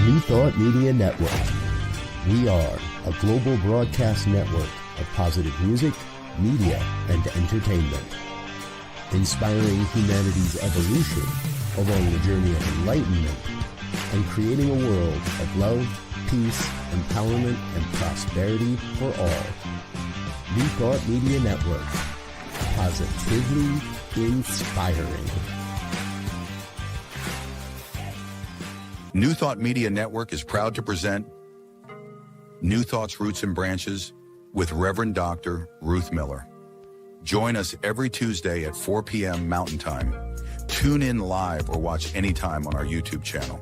New Thought Media Network. We are a global broadcast network of positive music, media, and entertainment, inspiring humanity's evolution along the journey of enlightenment and creating a world of love, peace, empowerment, and prosperity for all. New Thought Media Network. Positively inspiring. New Thought Media Network is proud to present New Thought's Roots and Branches with Reverend Dr. Ruth Miller. Join us every Tuesday at 4 p.m. Mountain Time. Tune in live or watch anytime on our YouTube channel.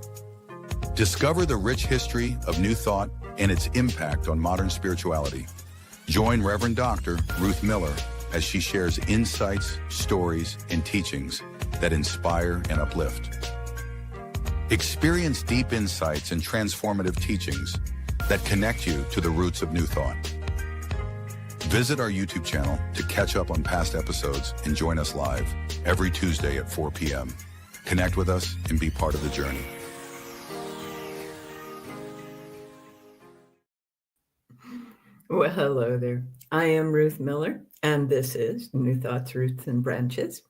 Discover the rich history of New Thought and its impact on modern spirituality. Join Reverend Dr. Ruth Miller as she shares insights, stories, and teachings that inspire and uplift. Experience deep insights and transformative teachings that connect you to the roots of New Thought. Visit our YouTube channel to catch up on past episodes and join us live every Tuesday at 4 p.m. Connect with us and be part of the journey. Well, hello there. I am Ruth Miller, and this is New Thoughts, Roots and Branches.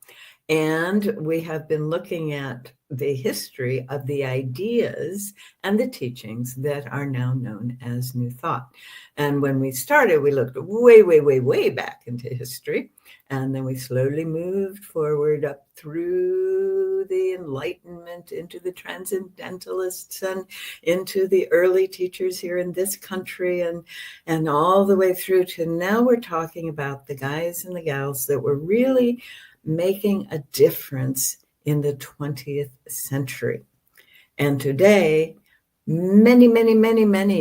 And we have been looking at the history of the ideas and the teachings that are now known as New Thought. And when we started, we looked way back into history. And then we slowly moved forward up through the Enlightenment, into the Transcendentalists, and into the early teachers here in this country, and all the way through to now we're talking about the guys and the gals that were really making a difference in the 20th century. And today, many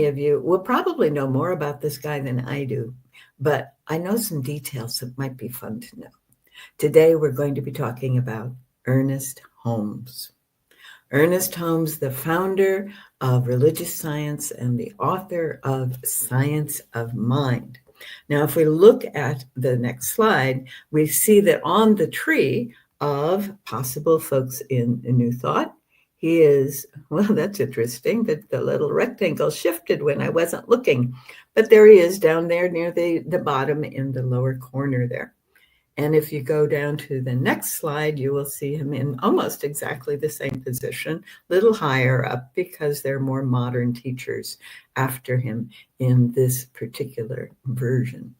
of you will probably know more about this guy than I do, but I know some details that might be fun to know. Today, we're going to be talking about Ernest Holmes. Ernest Holmes, the founder of religious science and the author of Science of Mind. Now, if we look at the next slide, we see that on the tree of possible folks in New Thought, he is, well, that's interesting that the little rectangle shifted when I wasn't looking, but there he is down there near the bottom in the lower corner there. And if you go down to the next slide, you will see him in almost exactly the same position, a little higher up, because there are more modern teachers after him in this particular version.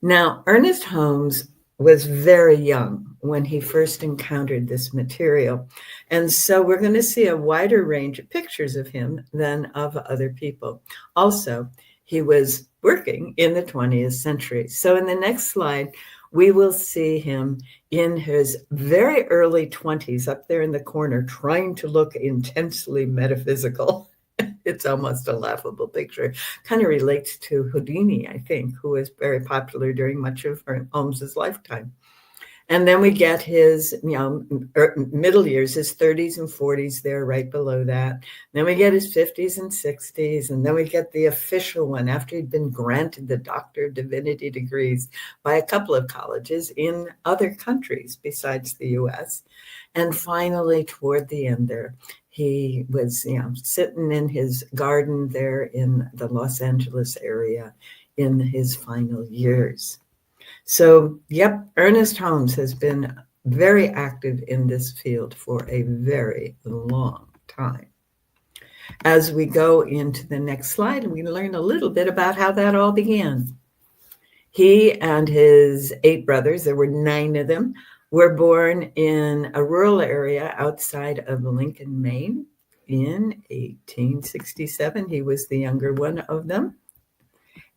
Now, Ernest Holmes was very young when he first encountered this material. And so we're going to see a wider range of pictures of him than of other people. Also, he was working in the 20th century. So in the next slide, we will see him in his very early 20s, up there in the corner, trying to look intensely metaphysical. It's almost a laughable picture. Kind of relates to Houdini, I think, who was very popular during much of Holmes's lifetime. And then we get his middle years, his 30s and 40s there right below that. Then we get his 50s and 60s. And then we get the official one after he'd been granted the Doctor of Divinity degrees by a couple of colleges in other countries besides the US. And finally, toward the end there, he was sitting in his garden there in the Los Angeles area in his final years. So, yep, Ernest Holmes has been very active in this field for a very long time. As we go into the next slide, we learn a little bit about how that all began. He and his 8 brothers, there were 9 of them, were born in a rural area outside of Lincoln, Maine in 1867. He was the younger one of them.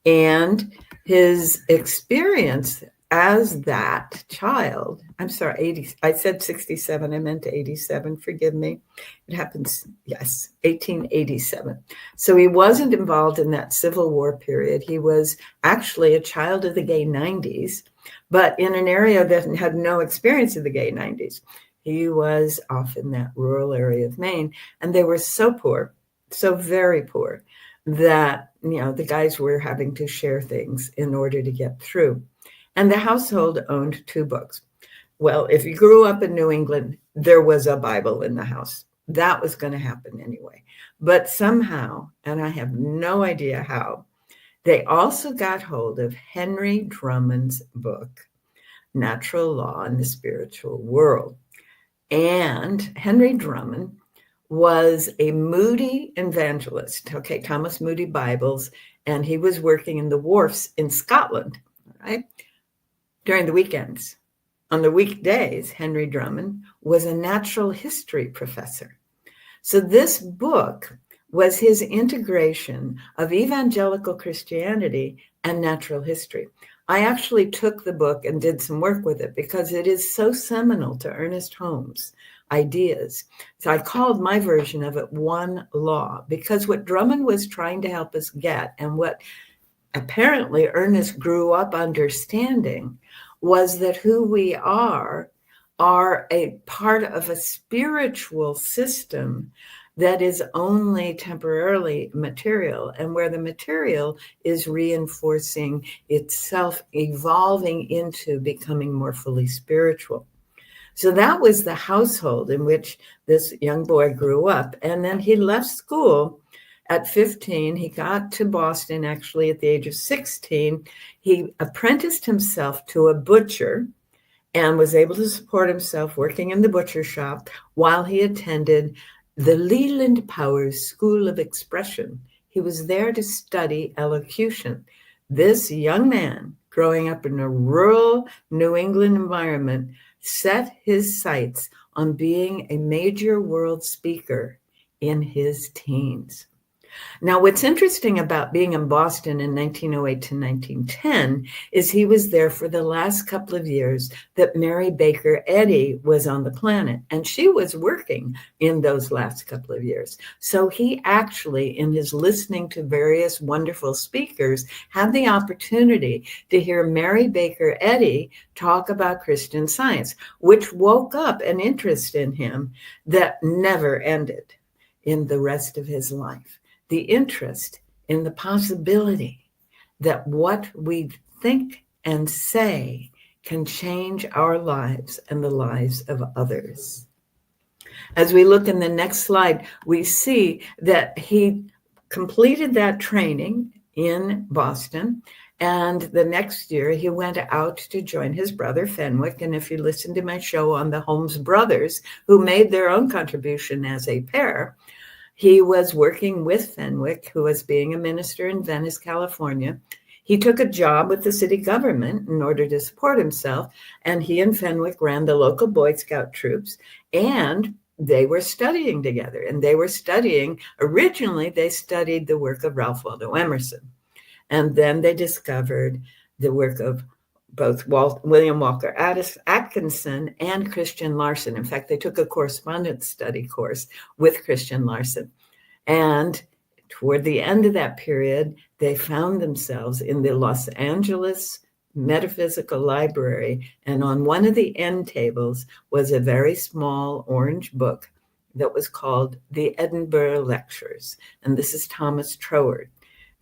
And his experience as that child, I'm sorry, 80, I said 67, I meant 87, forgive me. It happens, yes, 1887. So he wasn't involved in that Civil War period. He was actually a child of the gay 90s, but in an area that had no experience of the gay 90s. He was off in that rural area of Maine, and they were so poor, so very poor, that the guys were having to share things in order to get through. And the household owned 2 books. Well, if you grew up in New England, there was a Bible in the house. that was going to happen anyway. But somehow, and I have no idea how, they also got hold of Henry Drummond's book, Natural Law in the Spiritual World. And Henry Drummond was a Moody evangelist, okay, Thomas Moody Bibles, and he was working in the wharfs in Scotland, right, during the weekends. On the weekdays, Henry Drummond was a natural history professor. So this book was his integration of evangelical Christianity and natural history. I actually took the book and did some work with it because it is so seminal to Ernest Holmes' ideas. So I called my version of it One Law, because what Drummond was trying to help us get, and what apparently Ernest grew up understanding, was that who we are a part of a spiritual system that is only temporarily material, and where the material is reinforcing itself, evolving into becoming more fully spiritual. So that was the household in which this young boy grew up. And then he left school at 15. He got to Boston actually at the age of 16. He apprenticed himself to a butcher and was able to support himself working in the butcher shop while he attended the Leland Powers School of Expression. He was there to study elocution. This young man, growing up in a rural New England environment, set his sights on being a major world speaker in his teens. Now, what's interesting about being in Boston in 1908 to 1910 is he was there for the last couple of years that Mary Baker Eddy was on the planet, and she was working in those last couple of years. So he actually, in his listening to various wonderful speakers, had the opportunity to hear Mary Baker Eddy talk about Christian Science, which woke up an interest in him that never ended in the rest of his life. The interest in the possibility that what we think and say can change our lives and the lives of others. As we look in the next slide, we see that he completed that training in Boston, and the next year he went out to join his brother Fenwick. And if you listen to my show on the Holmes brothers, who made their own contribution as a pair, he was working with Fenwick, who was being a minister in Venice, California. He took a job with the city government in order to support himself, and he and Fenwick ran the local Boy Scout troops, and they were studying together. And they were studying, originally they studied the work of Ralph Waldo Emerson, and then they discovered the work of both William Walker Atkinson and Christian Larson. In fact, they took a correspondence study course with Christian Larson. And toward the end of that period, they found themselves in the Los Angeles Metaphysical Library. And on one of the end tables was a very small orange book that was called The Edinburgh Lectures. And this is Thomas Troward.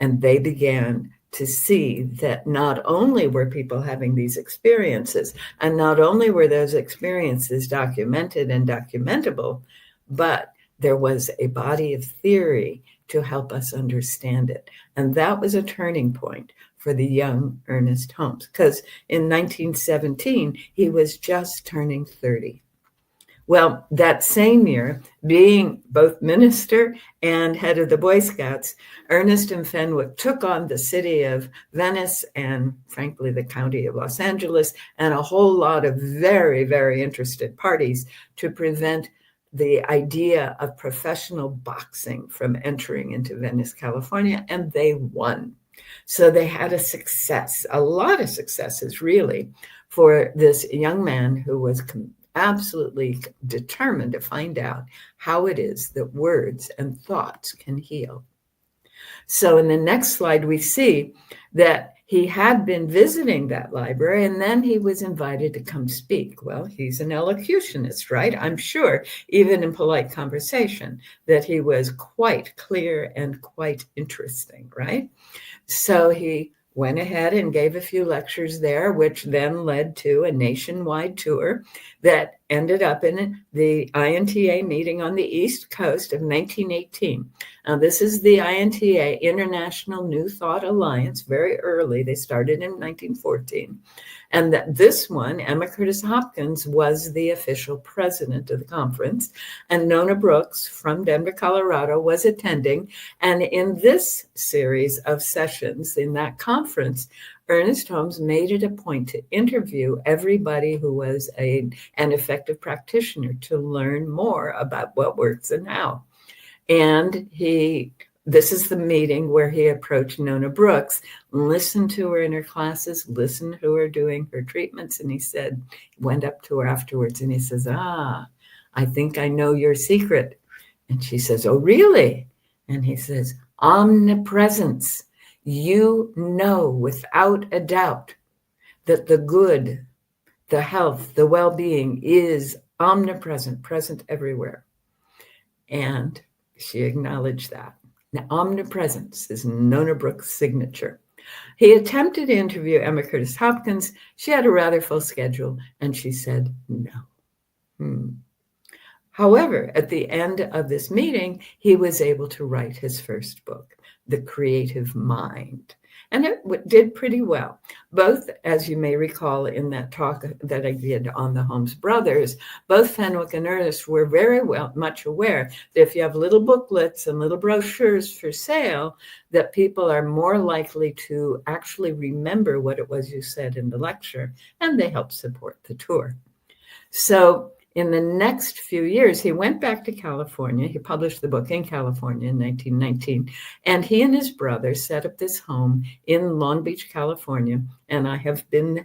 And they began to see that not only were people having these experiences, and not only were those experiences documented and documentable, but there was a body of theory to help us understand it. And that was a turning point for the young Ernest Holmes, because in 1917, he was just turning 30. Well, that same year, being both minister and head of the Boy Scouts, Ernest and Fenwick took on the city of Venice and, frankly, the county of Los Angeles, and a whole lot of very, very interested parties to prevent the idea of professional boxing from entering into Venice, California, and they won. So they had a success, a lot of successes, really, for this young man who was absolutely determined to find out how it is that words and thoughts can heal. So in the next slide, we see that he had been visiting that library, and then he was invited to come speak. Well, he's an elocutionist, right? I'm sure, even in polite conversation, that he was quite clear and quite interesting, right? So he went ahead and gave a few lectures there, which then led to a nationwide tour that ended up in the INTA meeting on the East Coast of 1918. Now, this is the INTA, International New Thought Alliance, very early. They started in 1914. And this one, Emma Curtis Hopkins, was the official president of the conference, and Nona Brooks from Denver, Colorado, was attending. And in this series of sessions in that conference, Ernest Holmes made it a point to interview everybody who was an effective practitioner to learn more about what works and how. And this is the meeting where he approached Nona Brooks, listened to her in her classes, listened to her doing her treatments. And he went up to her afterwards and he says, I think I know your secret. And she says, oh, really? And he says, omnipresence. You know without a doubt that the good, the health, the well-being is omnipresent, present everywhere. And she acknowledged that. Now, omnipresence is Nona Brooks' signature. He attempted to interview Emma Curtis Hopkins. She had a rather full schedule, and she said no. However, at the end of this meeting, he was able to write his first book, The Creative Mind. And it did pretty well. Both, as you may recall in that talk that I did on the Holmes brothers, both Fenwick and Ernest were very much aware that if you have little booklets and little brochures for sale, that people are more likely to actually remember what it was you said in the lecture, and they help support the tour. So in the next few years, he went back to California. He published the book in California in 1919. And he and his brother set up this home in Long Beach, California. And I have been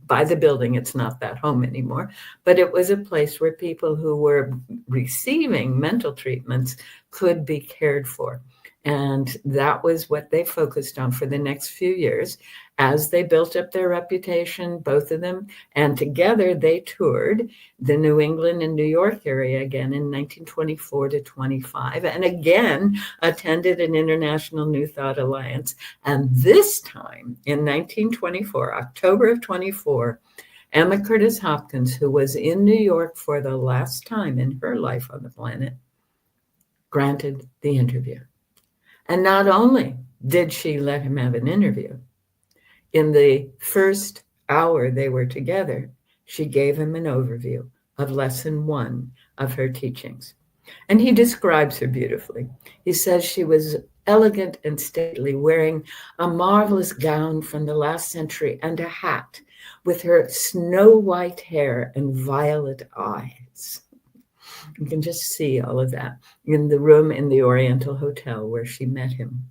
by the building. It's not that home anymore. But it was a place where people who were receiving mental treatments could be cared for. And that was what they focused on for the next few years as they built up their reputation, both of them. And together they toured the New England and New York area again in 1924 to 25, and again attended an International New Thought Alliance. And this time in 1924, October of 24, Emma Curtis Hopkins, who was in New York for the last time in her life on the planet, granted the interview. And not only did she let him have an interview, in the first hour they were together, she gave him an overview of lesson 1 of her teachings. And he describes her beautifully. He says she was elegant and stately, wearing a marvelous gown from the last century and a hat with her snow white hair and violet eyes. You can just see all of that in the room in the Oriental Hotel where she met him.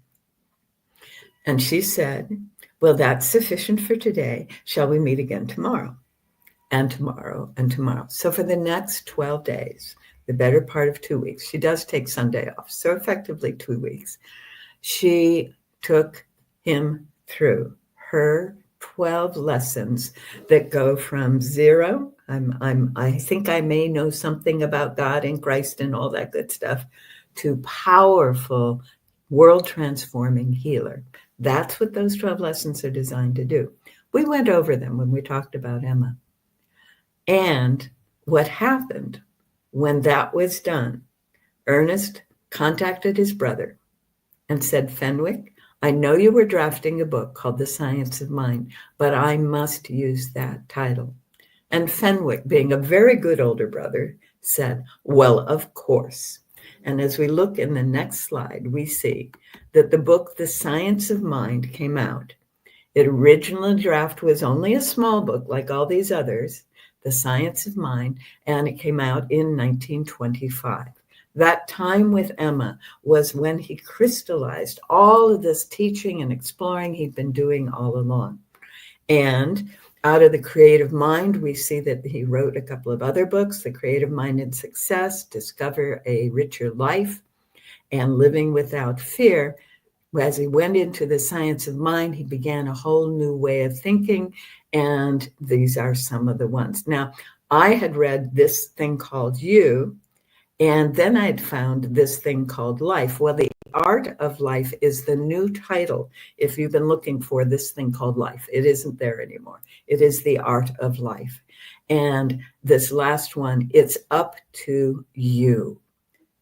And she said, well, that's sufficient for today. Shall we meet again tomorrow? And tomorrow and tomorrow. So for the next 12 days, the better part of 2 weeks, she does take Sunday off, so effectively 2 weeks, she took him through her 12 lessons that go from zero, I think I may know something about God and Christ and all that good stuff, to powerful, world-transforming healer. That's what those 12 lessons are designed to do. We went over them when we talked about Emma. And what happened when that was done, Ernest contacted his brother and said, Fenwick, I know you were drafting a book called The Science of Mind, but I must use that title. And Fenwick, being a very good older brother, said, well, of course. And as we look in the next slide, we see that the book, The Science of Mind, came out. Its original draft was only a small book like all these others, The Science of Mind, and it came out in 1925. That time with Emma was when he crystallized all of this teaching and exploring he'd been doing all along. And out of The Creative Mind, we see that he wrote a couple of other books, The Creative Mind and Success, Discover a Richer Life, and Living Without Fear. As he went into The Science of Mind, he began a whole new way of thinking, and these are some of the ones. Now, I had read this thing called You, and then I'd found this thing called Life. Well, The Art of Life is the new title if you've been looking for this thing called Life. It isn't there anymore. It is The Art of Life. And this last one, it's up to you,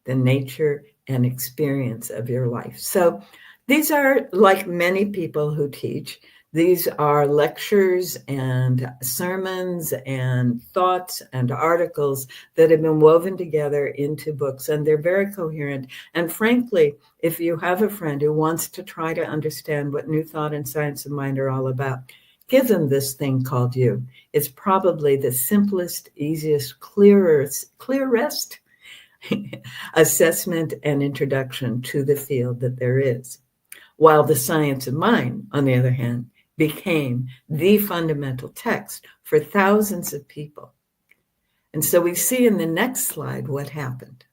the nature and experience of your life. So these are, like many people who teach, these are lectures and sermons and thoughts and articles that have been woven together into books, and they're very coherent. And frankly, if you have a friend who wants to try to understand what New Thought and Science of Mind are all about, give them this thing called You. It's probably the simplest, easiest, clearest assessment and introduction to the field that there is. While the Science of Mind, on the other hand, became the fundamental text for thousands of people. And so we see in the next slide what happened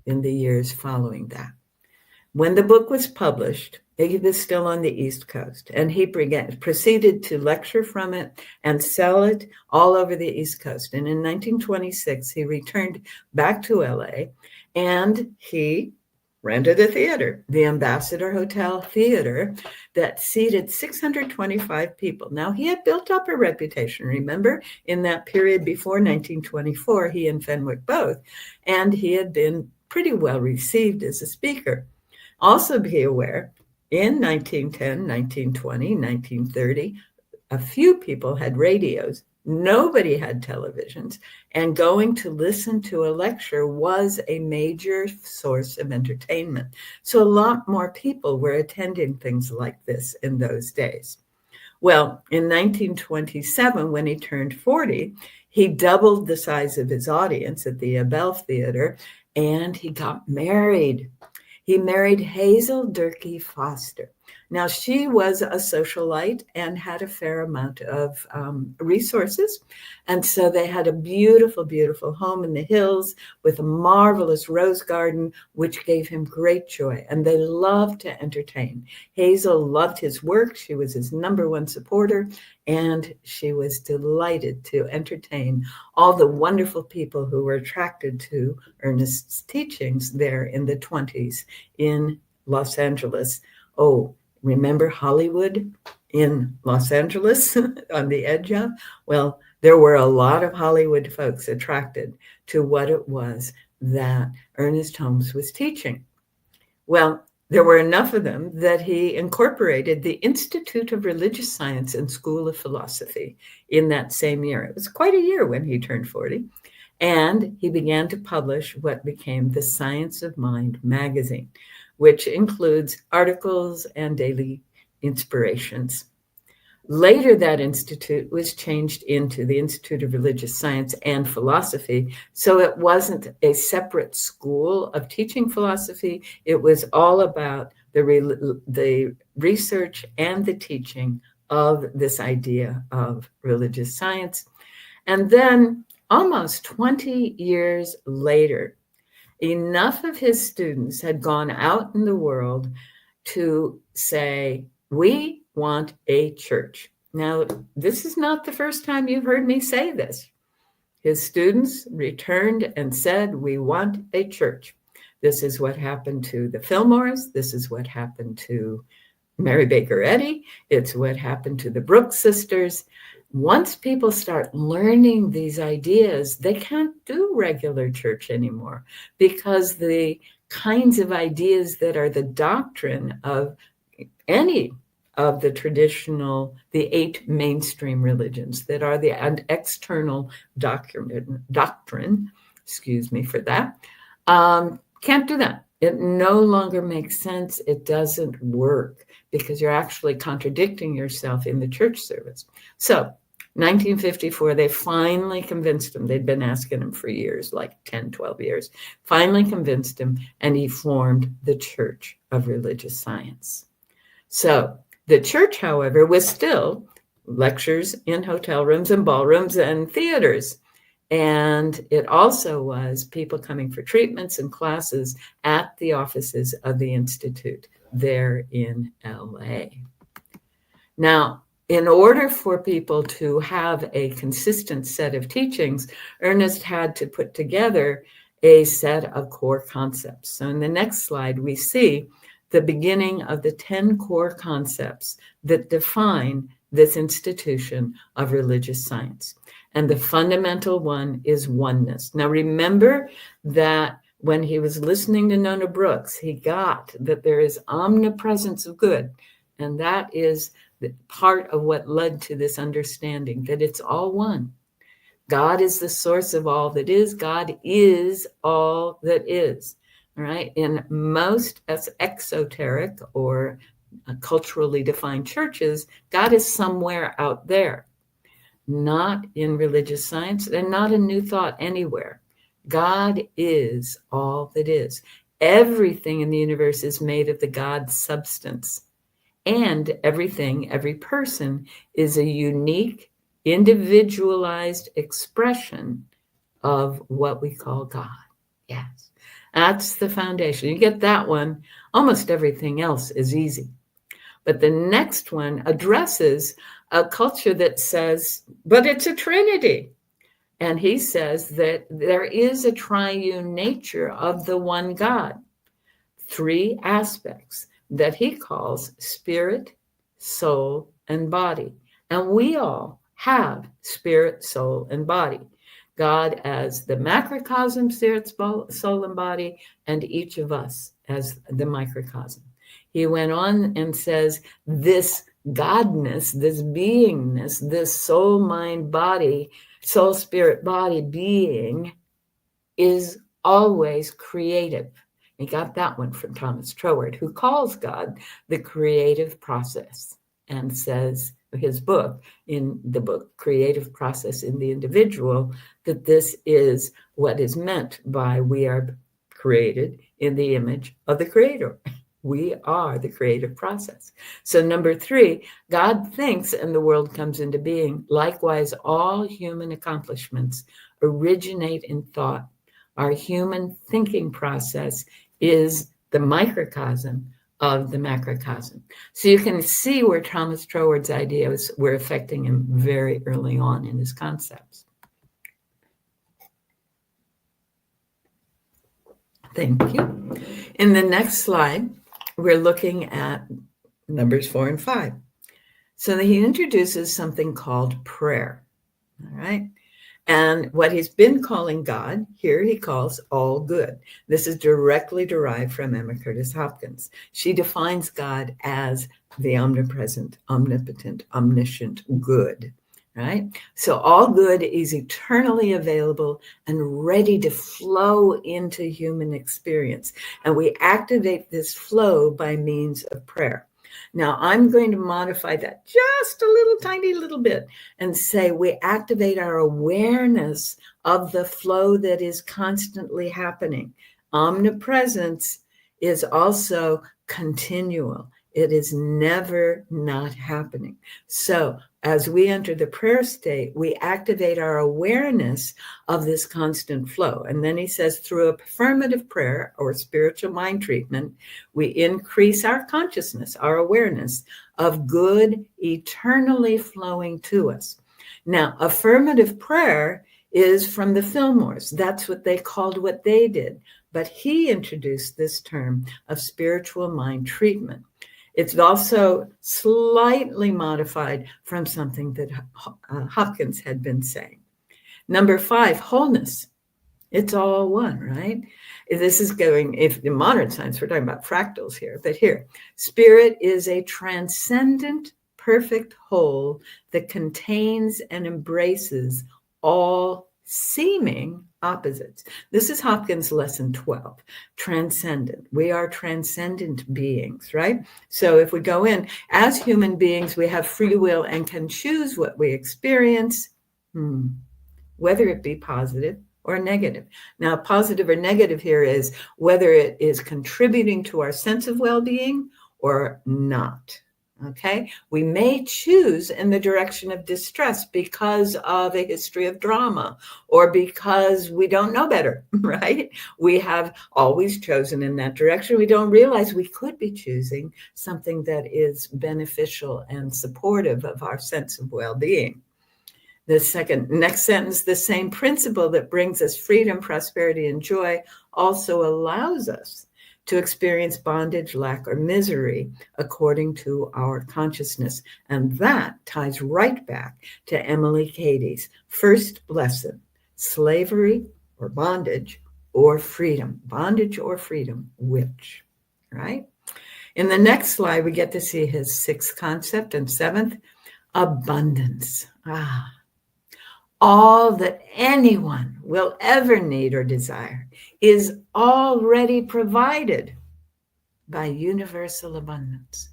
in the years following that. When the book was published, he was still on the East Coast, and he proceeded to lecture from it and sell it all over the East Coast. And in 1926, he returned back to LA, and he rented a theater, the Ambassador Hotel Theater, that seated 625 people. Now, he had built up a reputation, remember, in that period before 1924, he and Fenwick both, and he had been pretty well received as a speaker. Also be aware, in 1910, 1920, 1930, a few people had radios. Nobody had televisions, and going to listen to a lecture was a major source of entertainment. So a lot more people were attending things like this in those days. Well, in 1927, when he turned 40, he doubled the size of his audience at the Abel Theater, and he got married. He married Hazel Durkee Foster. Now, she was a socialite and had a fair amount of resources. And so they had a beautiful, beautiful home in the hills with a marvelous rose garden, which gave him great joy. And they loved to entertain. Hazel loved his work. She was his #1 supporter. And she was delighted to entertain all the wonderful people who were attracted to Ernest's teachings there in the 20s in Los Angeles. Oh, remember Hollywood in Los Angeles on the edge of? Well, there were a lot of Hollywood folks attracted to what it was that Ernest Holmes was teaching. Well, there were enough of them that he incorporated the Institute of Religious Science and School of Philosophy in that same year. It was quite a year when he turned 40. And he began to publish what became the Science of Mind magazine, which includes articles and daily inspirations. Later, that institute was changed into the Institute of Religious Science and Philosophy. So it wasn't a separate school of teaching philosophy. It was all about the research and the teaching of this idea of religious science. And then almost 20 years later, enough of his students had gone out in the world to say, we want a church. Now, this is not the first time you've heard me say this. His students returned and said, we want a church. This is what happened to the Fillmores. This is what happened to Mary Baker Eddy. It's what happened to the Brooks sisters. Once people start learning these ideas, they can't do regular church anymore, because the kinds of ideas that are the doctrine of any of the traditional, the 8 mainstream religions that are the external doctrine, excuse me for that, can't do that. It no longer makes sense. It doesn't work, because you're actually contradicting yourself in the church service. So 1954, they finally convinced him. They'd been asking him for years, like 10, 12 years, finally convinced him, and he formed the Church of Religious Science. So the church, however, was still lectures in hotel rooms and ballrooms and theaters. And it also was people coming for treatments and classes at the offices of the Institute there in LA. Now, in order for people to have a consistent set of teachings, Ernest had to put together a set of core concepts. So in the next slide, we see the beginning of the 10 core concepts that define this institution of religious science. And the fundamental one is oneness. Now, remember that when he was listening to Nona Brooks, he got that there is omnipresence of good. And that is the part of what led to this understanding that it's all one. God is the source of all that is. God is all that is. All right. In most exoteric or culturally defined churches, God is somewhere out there, not in religious science and not in New Thought anywhere. God is all that is. Everything in the universe is made of the God substance. And everything, every person is a unique, individualized expression of what we call God. Yes, that's the foundation. You get that one, almost everything else is easy. But the next one addresses a culture that says, but it's a trinity. And he says that there is a triune nature of the one God. 3 aspects that he calls spirit, soul, and body. And we all have spirit, soul, and body. God as the macrocosm, spirit, soul, and body, and each of us as the microcosm. He went on and says, this godness, this beingness, this soul, mind, body, soul, spirit, body being is always creative. He got that one from Thomas Troward, who calls God the creative process and says his book, in the book, Creative Process in the Individual, that this is what is meant by we are created in the image of the Creator. We are the creative process. So number 3, God thinks and the world comes into being. Likewise, all human accomplishments originate in thought. Our human thinking process is the microcosm of the macrocosm. So you can see where Thomas Troward's ideas were affecting him very early on in his concepts. Thank you. In the next slide, we're looking at numbers 4 and 5. So he introduces something called prayer. All right. And what he's been calling God, here he calls all good. This is directly derived from Emma Curtis Hopkins. She defines God as the omnipresent, omnipotent, omniscient good, right? So all good is eternally available and ready to flow into human experience. And we activate this flow by means of prayer. Now, I'm going to modify that just a little tiny little bit and say we activate our awareness of the flow that is constantly happening. Omnipresence is also continual. It is never not happening. So as we enter the prayer state, we activate our awareness of this constant flow. And then he says, through affirmative prayer or spiritual mind treatment, we increase our consciousness, our awareness of good eternally flowing to us. Now, affirmative prayer is from the Fillmores. That's what they called what they did. But he introduced this term of spiritual mind treatment. It's also slightly modified from something that Hopkins had been saying. Number 5, wholeness. It's all one, right? This is going, if in modern science, we're talking about fractals here, but here, spirit is a transcendent, perfect whole that contains and embraces all seeming opposites. This is Hopkins' lesson 12, transcendent. We are transcendent beings, right? So if we go in, as human beings, we have free will and can choose what we experience, whether it be positive or negative. Now, positive or negative here is whether it is contributing to our sense of well-being or not. Okay, we may choose in the direction of distress because of a history of drama or because we don't know better, right? We have always chosen in that direction. We don't realize we could be choosing something that is beneficial and supportive of our sense of well-being. The next sentence, the same principle that brings us freedom, prosperity, and joy also allows us to experience bondage, lack, or misery according to our consciousness. And that ties right back to Emily Cady's first lesson: slavery or bondage or freedom. Bondage or freedom, which, right? In the next slide, we get to see his sixth concept, and seventh, abundance. All that anyone will ever need or desire is already provided by universal abundance.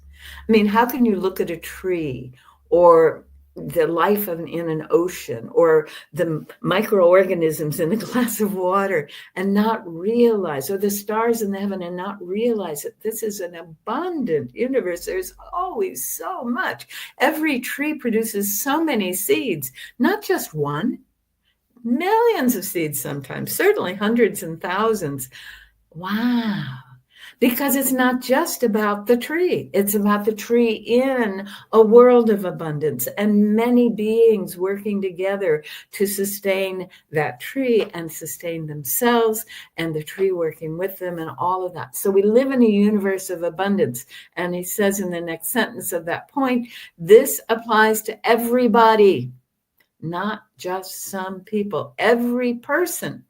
I mean, how can you look at a tree or the life in an ocean or the microorganisms in a glass of water and not realize, or the stars in the heaven and not realize that this is an abundant universe? There's always so much. Every tree produces so many seeds, not just one, millions of seeds sometimes, certainly hundreds and thousands. Wow. Because it's not just about the tree. It's about the tree in a world of abundance and many beings working together to sustain that tree and sustain themselves and the tree working with them and all of that. So we live in a universe of abundance. And he says in the next sentence of that point, this applies to everybody, not just some people. Every person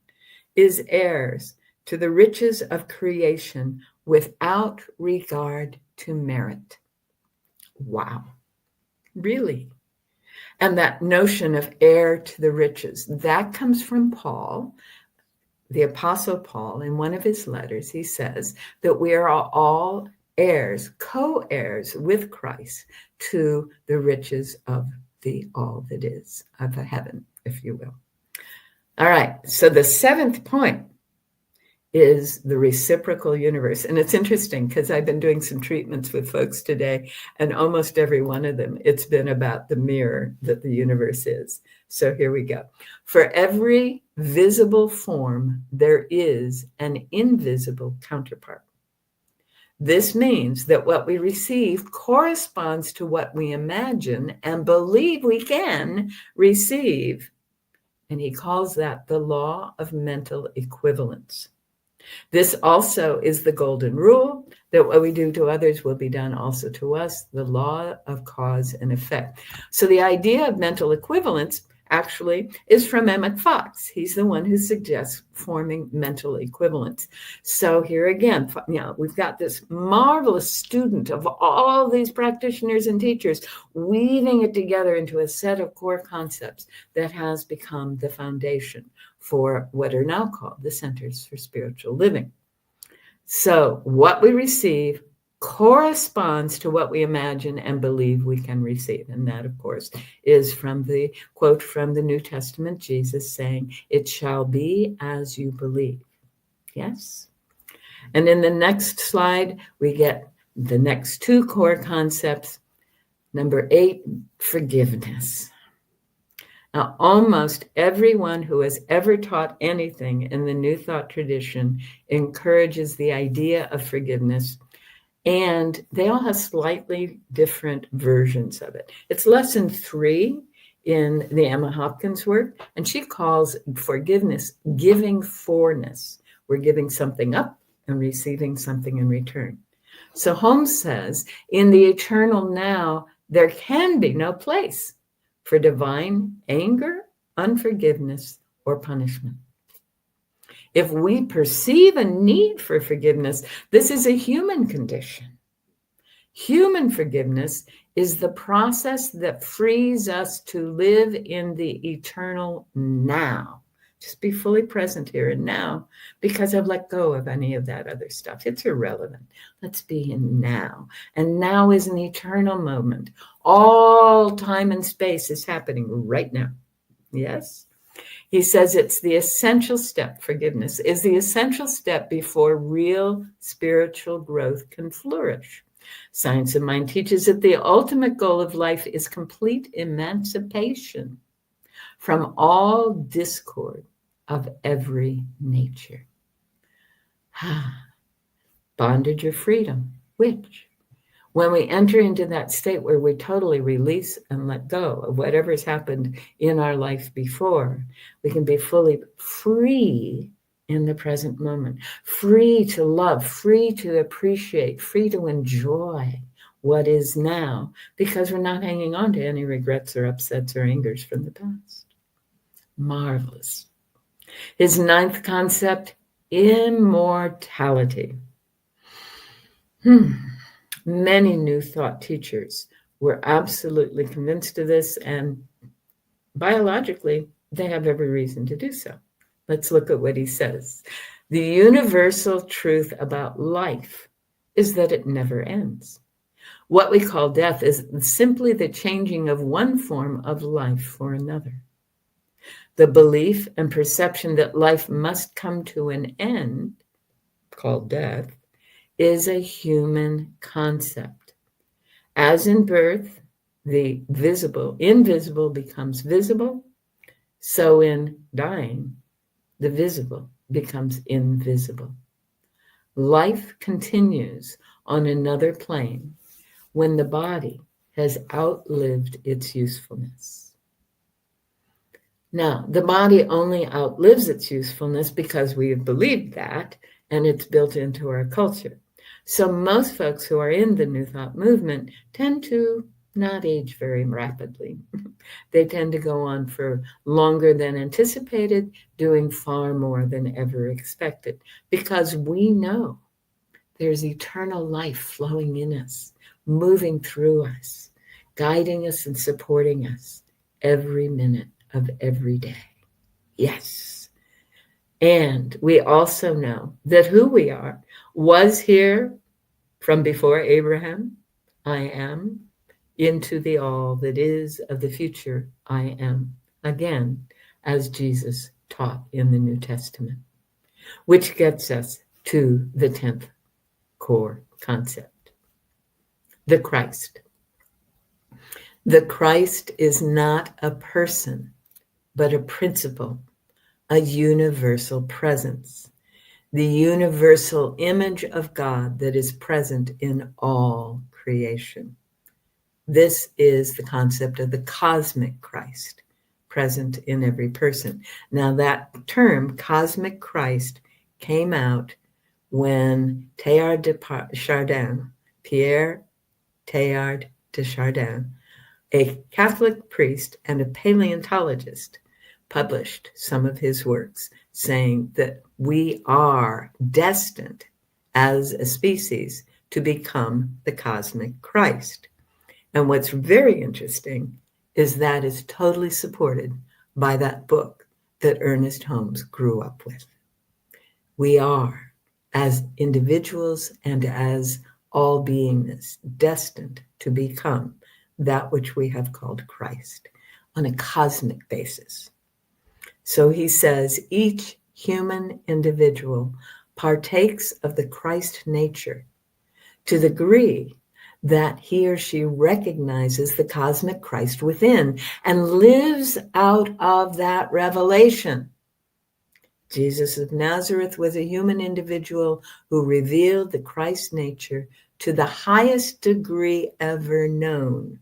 is heirs to the riches of creation without regard to merit. Wow. Really? And that notion of heir to the riches, that comes from Paul, the Apostle Paul. In one of his letters, he says that we are all heirs, co-heirs with Christ to the riches of the all that is, of the heaven, if you will. All right, so the seventh point is the reciprocal universe. And it's interesting because I've been doing some treatments with folks today, and almost every one of them, it's been about the mirror that the universe is. So here we go. For every visible form, there is an invisible counterpart. This means that what we receive corresponds to what we imagine and believe we can receive. And he calls that the law of mental equivalence. This also is the golden rule that what we do to others will be done also to us, the law of cause and effect. So the idea of mental equivalence actually is from Emmett Fox. He's the one who suggests forming mental equivalence. So here again, we've got this marvelous student of all these practitioners and teachers weaving it together into a set of core concepts that has become the foundation for what are now called the Centers for Spiritual Living. So what we receive corresponds to what we imagine and believe we can receive. And that, of course, is from the quote from the New Testament, Jesus saying, "It shall be as you believe." Yes? And in the next slide, we get the next two core concepts. Number 8, forgiveness. Now, almost everyone who has ever taught anything in the New Thought tradition encourages the idea of forgiveness, and they all have slightly different versions of it. It's lesson 3 in the Emma Hopkins work, and she calls forgiveness giving forness. We're giving something up and receiving something in return. So Holmes says, in the eternal now, there can be no place for divine anger, unforgiveness, or punishment. If we perceive a need for forgiveness, this is a human condition. Human forgiveness is the process that frees us to live in the eternal now. Just be fully present here and now, because I've let go of any of that other stuff. It's irrelevant. Let's be in now. And now is an eternal moment. All time and space is happening right now. Yes? He says it's the essential step, forgiveness, is the essential step before real spiritual growth can flourish. Science of Mind teaches that the ultimate goal of life is complete emancipation from all discord of every nature. Bondage or freedom, which? When we enter into that state where we totally release and let go of whatever's happened in our life before, we can be fully free in the present moment, free to love, free to appreciate, free to enjoy what is now, because we're not hanging on to any regrets or upsets or angers from the past. Marvelous. His ninth concept, immortality. Many New Thought teachers were absolutely convinced of this, and biologically, they have every reason to do so. Let's look at what he says. The universal truth about life is that it never ends. What we call death is simply the changing of one form of life for another. The belief and perception that life must come to an end, called death, is a human concept. As in birth, the invisible becomes visible, so in dying, the visible becomes invisible. Life continues on another plane when the body has outlived its usefulness. Now, the body only outlives its usefulness because we have believed that, and it's built into our culture. So most folks who are in the New Thought movement tend to not age very rapidly. They tend to go on for longer than anticipated, doing far more than ever expected, because we know there's eternal life flowing in us, moving through us, guiding us and supporting us every minute of every day. Yes. And we also know that who we are was here from before Abraham, I am, into the all that is of the future, I am, again, as Jesus taught in the New Testament, which gets us to the 10th core concept, the Christ. The Christ is not a person, but a principle, a universal presence, the universal image of God that is present in all creation. This is the concept of the cosmic Christ, present in every person. Now that term, cosmic Christ, came out when Pierre Teilhard de Chardin, a Catholic priest and a paleontologist, published some of his works saying that we are destined as a species to become the cosmic Christ. And what's very interesting is that is totally supported by that book that Ernest Holmes grew up with. We are, as individuals and as all beingness, destined to become that which we have called Christ on a cosmic basis. So he says each human individual partakes of the Christ nature to the degree that he or she recognizes the cosmic Christ within and lives out of that revelation. Jesus of Nazareth was a human individual who revealed the Christ nature to the highest degree ever known.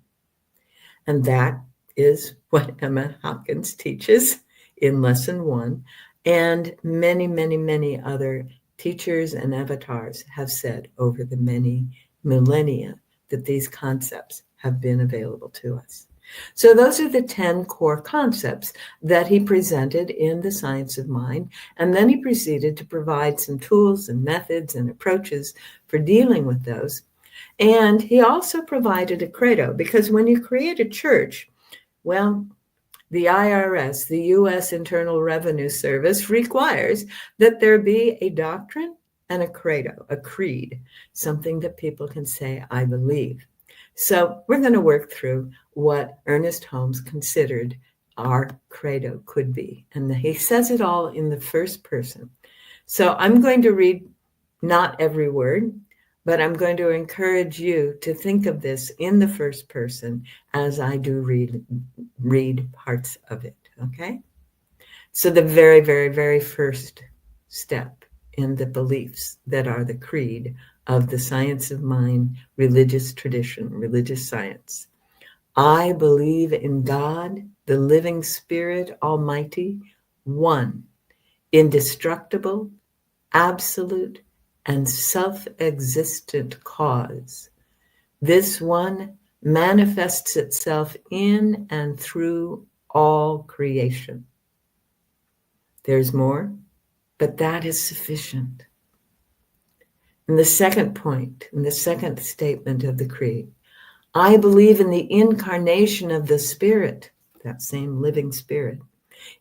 And that is what Emma Hopkins teaches in lesson 1. And many, many, many other teachers and avatars have said over the many millennia that these concepts have been available to us. So those are the 10 core concepts that he presented in The Science of Mind. And then he proceeded to provide some tools and methods and approaches for dealing with those. And he also provided a credo, because when you create a church, well, the IRS, the U.S. Internal Revenue Service, requires that there be a doctrine and a credo, a creed, something that people can say, I believe. So we're going to work through what Ernest Holmes considered our credo could be. And he says it all in the first person. So I'm going to read not every word, but I'm going to encourage you to think of this in the first person as I do read parts of it, okay? So the very, very, very first step in the beliefs that are the creed of the science of mind, religious tradition, religious science. I believe in God, the living Spirit, Almighty, one, indestructible, absolute, and self-existent cause. This one manifests itself in and through all creation. There's more, but that is sufficient. In the second point, in the second statement of the Creed, I believe in the incarnation of the Spirit, that same living Spirit,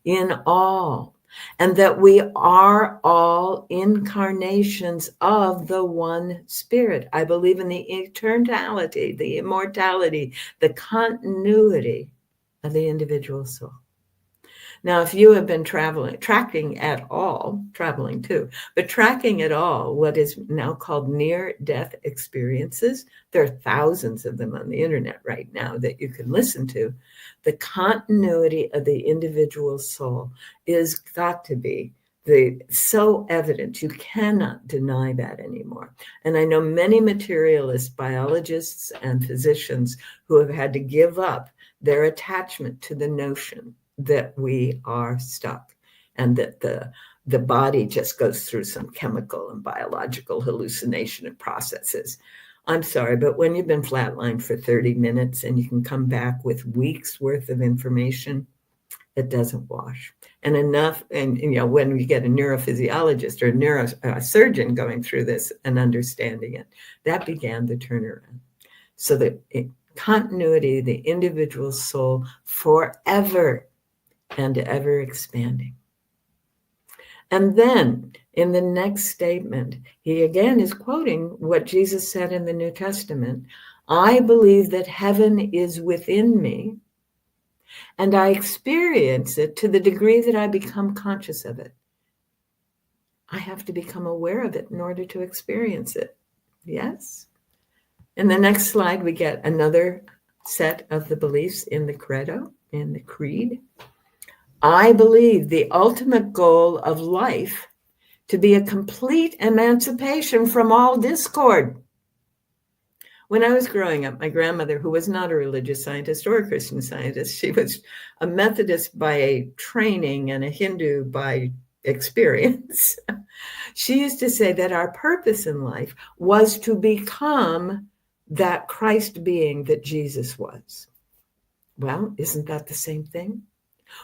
in all, and that we are all incarnations of the one Spirit. I believe in the eternality, the immortality, the continuity of the individual soul. Now, if you have been tracking at all what is now called near-death experiences, there are thousands of them on the internet right now that you can listen to. The continuity of the individual soul is got to be so evident. You cannot deny that anymore. And I know many materialist biologists and physicians who have had to give up their attachment to the notion that we are stuck and that the body just goes through some chemical and biological hallucination and processes. I'm sorry, but when you've been flatlined for 30 minutes and you can come back with weeks worth of information, it doesn't wash. And when we get a neurophysiologist or a neurosurgeon going through this and understanding it, that began the turnaround. So the continuity, the individual soul forever and ever expanding. And then in the next statement, he again is quoting what Jesus said in the New Testament. I believe that heaven is within me, and I experience it to the degree that I become conscious of it. I have to become aware of it in order to experience it. Yes? In the next slide, we get another set of the beliefs in the credo, in the creed. I believe the ultimate goal of life to be a complete emancipation from all discord. When I was growing up, my grandmother, who was not a religious scientist or a Christian scientist, she was a Methodist by training and a Hindu by experience. She used to say that our purpose in life was to become that Christ being that Jesus was. Well, isn't that the same thing?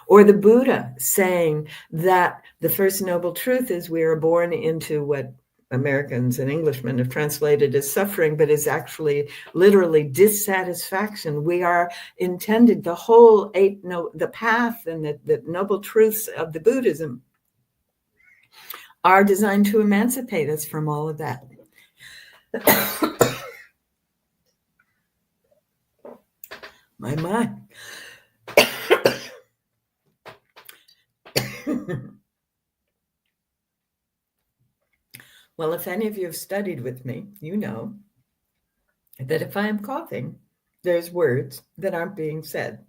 Or the Buddha saying that the first noble truth is we are born into what Americans and Englishmen have translated as suffering, but is actually literally dissatisfaction. We are intended, the path and the noble truths of the Buddhism are designed to emancipate us from all of that. My mind. Well, if any of you have studied with me, you know that if I am coughing, there's words that aren't being said.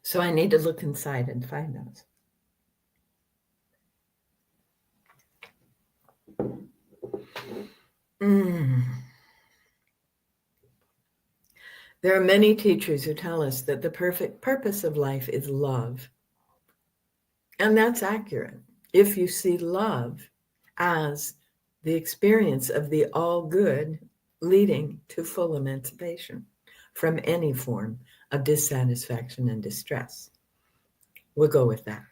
So I need to look inside and find those. There are many teachers who tell us that the perfect purpose of life is love. And that's accurate. If you see love as the experience of the all good leading to full emancipation from any form of dissatisfaction and distress. We'll go with that.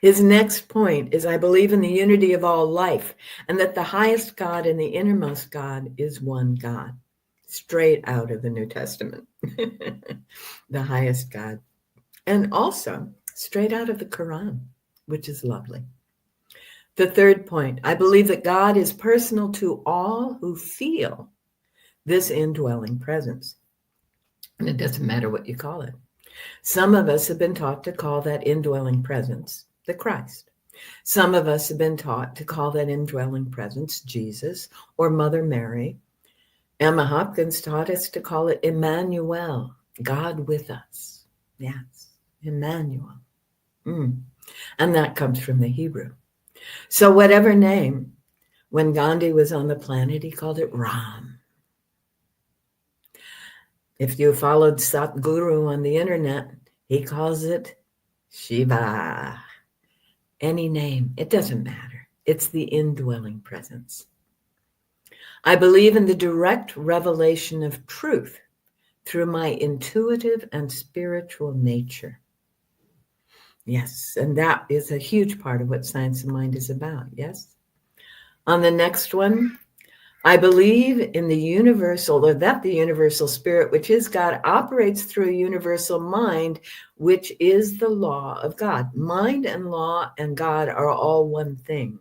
His next point is, I believe in the unity of all life and that the highest God and the innermost God is one God. Straight out of the New Testament, the highest God. And also straight out of the Quran, which is lovely. The third point, I believe that God is personal to all who feel this indwelling presence. And it doesn't matter what you call it. Some of us have been taught to call that indwelling presence the Christ. Some of us have been taught to call that indwelling presence Jesus or Mother Mary. Emma Hopkins taught us to call it Emmanuel, God with us. Yes, Emmanuel. And that comes from the Hebrew. So whatever name, when Gandhi was on the planet, he called it Ram. If you followed Satguru on the internet, he calls it Shiva. any name. It doesn't matter. It's the indwelling presence. I believe in the direct revelation of truth through my intuitive and spiritual nature. Yes, and that is a huge part of what Science of Mind is about, yes? On the next one, I believe in the universal, or that the universal spirit, which is God, operates through a universal mind, which is the law of God. Mind and law and God are all one thing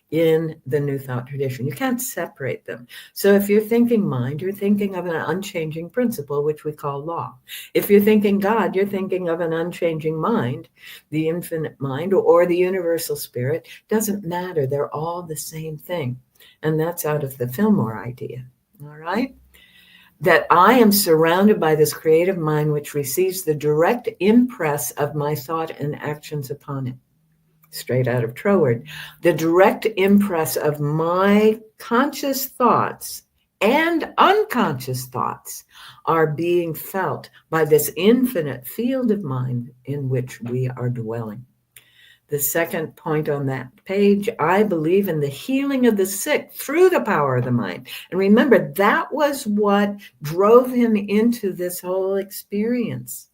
in the New Thought tradition. You can't separate them. So if you're thinking mind, you're thinking of an unchanging principle, which we call law. If you're thinking God, you're thinking of an unchanging mind, the infinite mind, or the universal spirit. Doesn't matter. They're all the same thing. And that's out of the Fillmore idea. All right? That I am surrounded by this creative mind, which receives the direct impress of my thought and actions upon it. Straight out of Troward, the direct impress of my conscious thoughts and unconscious thoughts are being felt by this infinite field of mind in which we are dwelling. The second point on that page, I believe in the healing of the sick through the power of the mind. And remember, that was what drove him into this whole experience.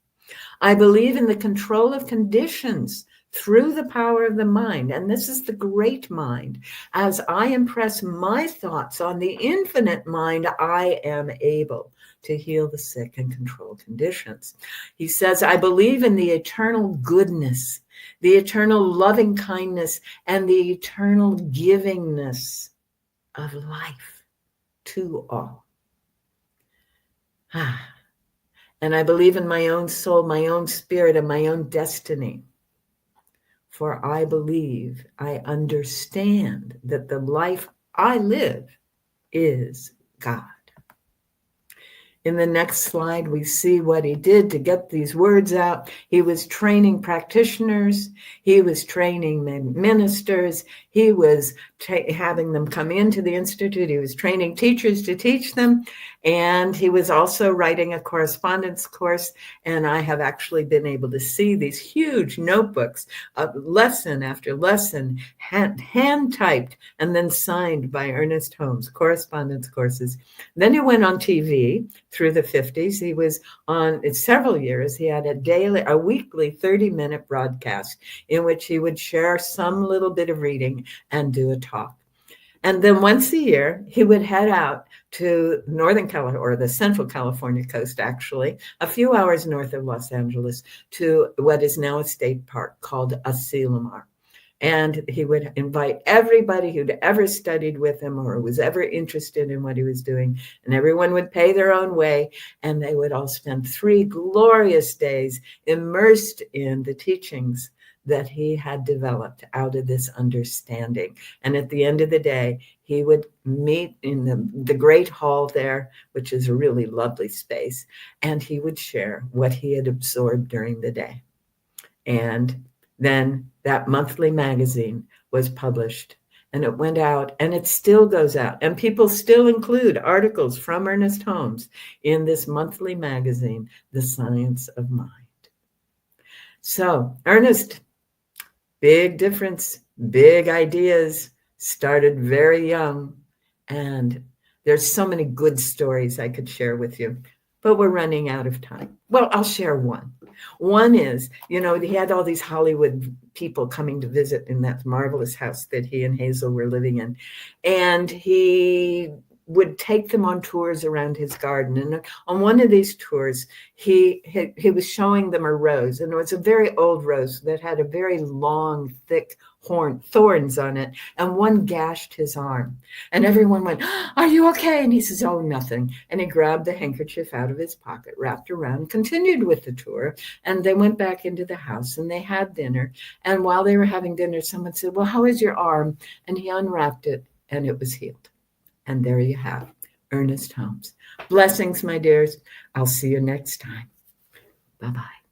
I believe in the control of conditions through the power of the mind. And this is the great mind. As I impress my thoughts on the infinite mind, I am able to heal the sick and control conditions. He says, I believe in the eternal goodness, the eternal loving kindness, and the eternal givingness of life to all. And I believe in my own soul, my own spirit, and my own destiny. For I believe, I understand that the life I live is God. In the next slide, we see what he did to get these words out. He was training practitioners. He was training ministers. He was having them come into the Institute. He was training teachers to teach them. And he was also writing a correspondence course. And I have actually been able to see these huge notebooks of lesson after lesson, hand-typed and then signed by Ernest Holmes, correspondence courses. Then he went on TV through the 50s. He was on several years. He had a weekly 30-minute broadcast in which he would share some little bit of reading and do a talk. And then once a year, he would head out to Northern California, or the Central California coast, actually, a few hours north of Los Angeles, to what is now a state park called Asilomar. And he would invite everybody who'd ever studied with him or was ever interested in what he was doing. And everyone would pay their own way. And they would all spend 3 glorious days immersed in the teachings that he had developed out of this understanding. And at the end of the day, he would meet in the great hall there, which is a really lovely space. And he would share what he had absorbed during the day. And then that monthly magazine was published, and it went out, and it still goes out. And people still include articles from Ernest Holmes in this monthly magazine, The Science of Mind. So Ernest, big difference, big ideas, started very young. And there's so many good stories I could share with you, but we're running out of time. Well, I'll share one. One is, he had all these Hollywood people coming to visit in that marvelous house that he and Hazel were living in. And he would take them on tours around his garden. And on one of these tours, he was showing them a rose. And it was a very old rose that had a very long, thick thorns on it. And one gashed his arm. And everyone went, "Are you okay?" And he says, "Oh, nothing." And he grabbed the handkerchief out of his pocket, wrapped around, continued with the tour. And they went back into the house and they had dinner. And while they were having dinner, someone said, "Well, how is your arm?" And he unwrapped it and it was healed. And there you have Ernest Holmes. Blessings, my dears. I'll see you next time. Bye-bye.